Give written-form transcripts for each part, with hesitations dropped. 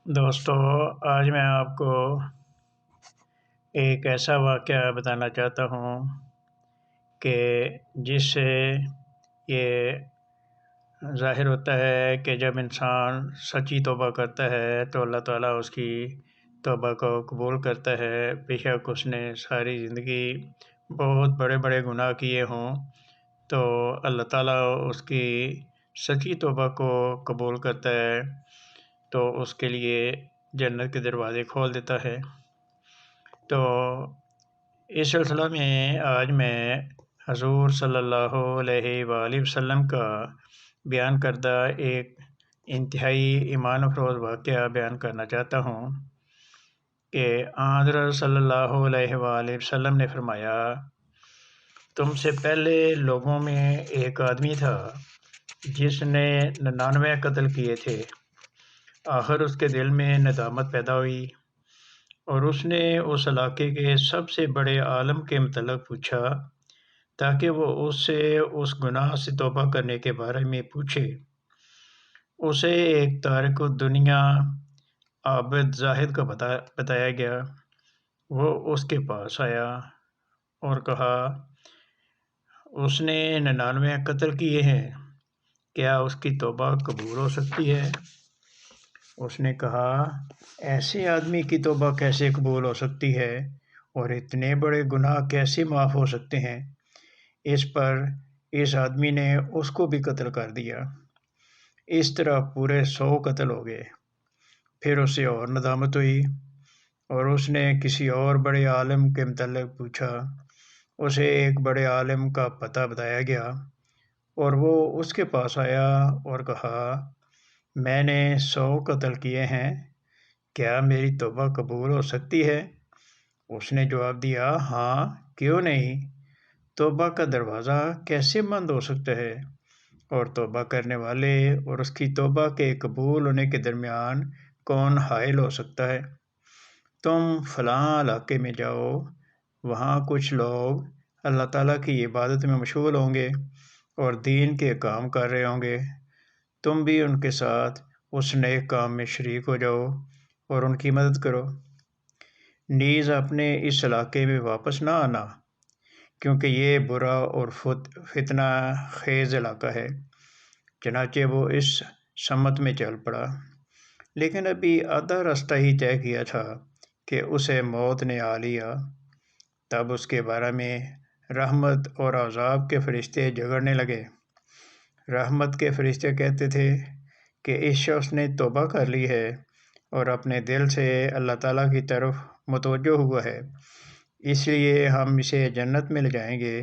دوستو، آج میں آپ کو ایک ایسا واقعہ بتانا چاہتا ہوں کہ جس سے یہ ظاہر ہوتا ہے کہ جب انسان سچی توبہ کرتا ہے تو اللہ تعالیٰ اس کی توبہ کو قبول کرتا ہے۔ بے شک اس نے ساری زندگی بہت بڑے بڑے گناہ کیے ہوں تو اللہ تعالیٰ اس کی سچی توبہ کو قبول کرتا ہے، تو اس کے لیے جنت کے دروازے کھول دیتا ہے۔ تو اس سلسلہ میں آج میں حضور صلی اللہ علیہ وآلہ وسلم کا بیان کردہ ایک انتہائی ایمان افروز واقعہ بیان کرنا چاہتا ہوں کہ حضرت صلی اللہ علیہ وآلہ وسلم نے فرمایا، تم سے پہلے لوگوں میں ایک آدمی تھا جس نے 99 قتل کیے تھے۔ آخر اس کے دل میں ندامت پیدا ہوئی اور اس نے اس علاقے کے سب سے بڑے عالم کے متعلق پوچھا تاکہ وہ اس سے اس گناہ سے توبہ کرنے کے بارے میں پوچھے۔ اسے ایک تارک الدنیا عابد زاہد کا بتایا گیا۔ وہ اس کے پاس آیا اور کہا، اس نے 99 قتل کیے ہیں، کیا اس کی توبہ قبول ہو سکتی ہے؟ اس نے کہا، ایسے آدمی کی توبہ کیسے قبول ہو سکتی ہے اور اتنے بڑے گناہ کیسے معاف ہو سکتے ہیں؟ اس پر اس آدمی نے اس کو بھی قتل کر دیا۔ اس طرح پورے 100 قتل ہو گئے۔ پھر اسے اور ندامت ہوئی اور اس نے کسی اور بڑے عالم کے متعلق پوچھا۔ اسے ایک بڑے عالم کا پتہ بتایا گیا اور وہ اس کے پاس آیا اور کہا، میں نے 100 قتل کیے ہیں، کیا میری توبہ قبول ہو سکتی ہے؟ اس نے جواب دیا، ہاں، کیوں نہیں؟ توبہ کا دروازہ کیسے بند ہو سکتا ہے؟ اور توبہ کرنے والے اور اس کی توبہ کے قبول ہونے کے درمیان کون حائل ہو سکتا ہے؟ تم فلاں علاقے میں جاؤ، وہاں کچھ لوگ اللہ تعالیٰ کی عبادت میں مشغول ہوں گے اور دین کے کام کر رہے ہوں گے۔ تم بھی ان کے ساتھ اس نیک کام میں شریک ہو جاؤ اور ان کی مدد کرو۔ نیز اپنے اس علاقے میں واپس نہ آنا، کیونکہ یہ برا اور فتنہ خیز علاقہ ہے۔ چنانچہ وہ اس سمت میں چل پڑا، لیکن ابھی آدھا راستہ ہی طے کیا تھا کہ اسے موت نے آ لیا۔ تب اس کے بارے میں رحمت اور عذاب کے فرشتے جھگڑنے لگے۔ رحمت کے فرشتے کہتے تھے کہ اس شخص نے توبہ کر لی ہے اور اپنے دل سے اللہ تعالیٰ کی طرف متوجہ ہوا ہے، اس لیے ہم اسے جنت میں لے جائیں گے۔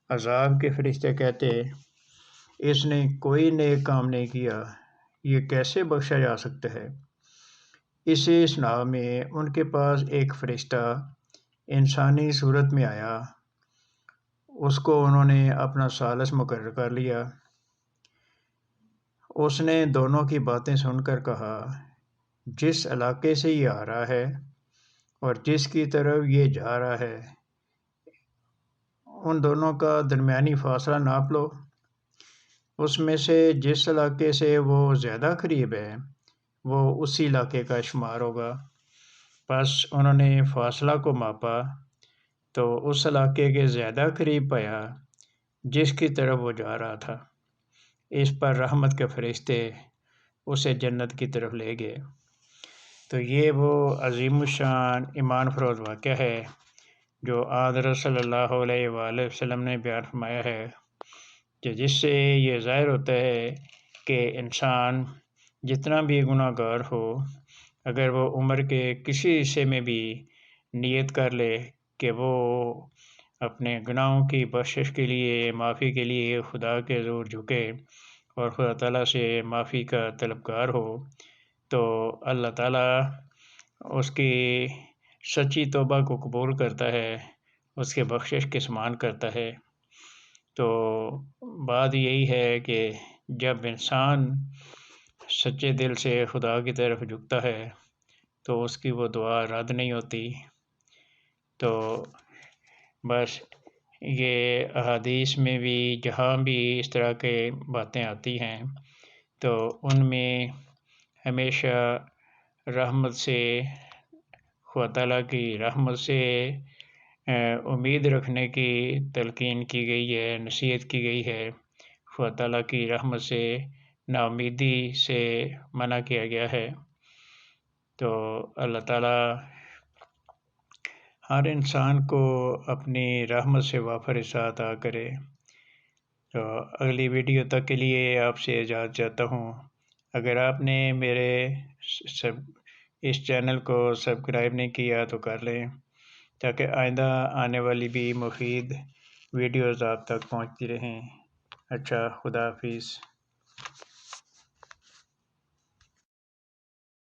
عذاب کے فرشتے کہتے، اس نے کوئی نیک کام نہیں کیا، یہ کیسے بخشا جا سکتا ہے؟ اسی اثناء میں ان کے پاس ایک فرشتہ انسانی صورت میں آیا۔ اس کو انہوں نے اپنا ثالث مقرر کر لیا۔ اس نے دونوں کی باتیں سن کر کہا، جس علاقے سے یہ آ رہا ہے اور جس کی طرف یہ جا رہا ہے، ان دونوں کا درمیانی فاصلہ ناپ لو۔ اس میں سے جس علاقے سے وہ زیادہ قریب ہے وہ اسی علاقے کا شمار ہوگا۔ پس انہوں نے فاصلہ کو ماپا تو اس علاقے کے زیادہ قریب پایا جس کی طرف وہ جا رہا تھا۔ اس پر رحمت کے فرشتے اسے جنت کی طرف لے گئے۔ تو یہ وہ عظیم الشان ایمان فروز واقعہ ہے جو حضرت صلی اللہ علیہ وآلہ وسلم نے بیان فرمایا ہے، کہ جس سے یہ ظاہر ہوتا ہے کہ انسان جتنا بھی گناہ گار ہو، اگر وہ عمر کے کسی حصے میں بھی نیت کر لے کہ وہ اپنے گناہوں کی بخشش کے لیے، معافی کے لیے خدا کے حضور جھکے اور خدا تعالیٰ سے معافی کا طلبگار ہو، تو اللہ تعالیٰ اس کی سچی توبہ کو قبول کرتا ہے، اس کے بخشش کے سامان کرتا ہے۔ تو بات یہی ہے کہ جب انسان سچے دل سے خدا کی طرف جھکتا ہے تو اس کی وہ دعا رد نہیں ہوتی۔ تو بس یہ احادیث میں بھی جہاں بھی اس طرح کے باتیں آتی ہیں تو ان میں ہمیشہ رحمت سے، خدا تعالیٰ کی رحمت سے امید رکھنے کی تلقین کی گئی ہے، نصیحت کی گئی ہے۔ خدا تعالیٰ کی رحمت سے نا امیدی سے منع کیا گیا ہے۔ تو اللہ تعالیٰ ہر انسان کو اپنی رحمت سے وافر عطا عطا کرے۔ تو اگلی ویڈیو تک کے لیے آپ سے اجازت چاہتا ہوں۔ اگر آپ نے میرے اس چینل کو سبسکرائب نہیں کیا تو کر لیں، تاکہ آئندہ آنے والی بھی مفید ویڈیوز آپ تک پہنچتی رہیں۔ اچھا، خدا حافظ۔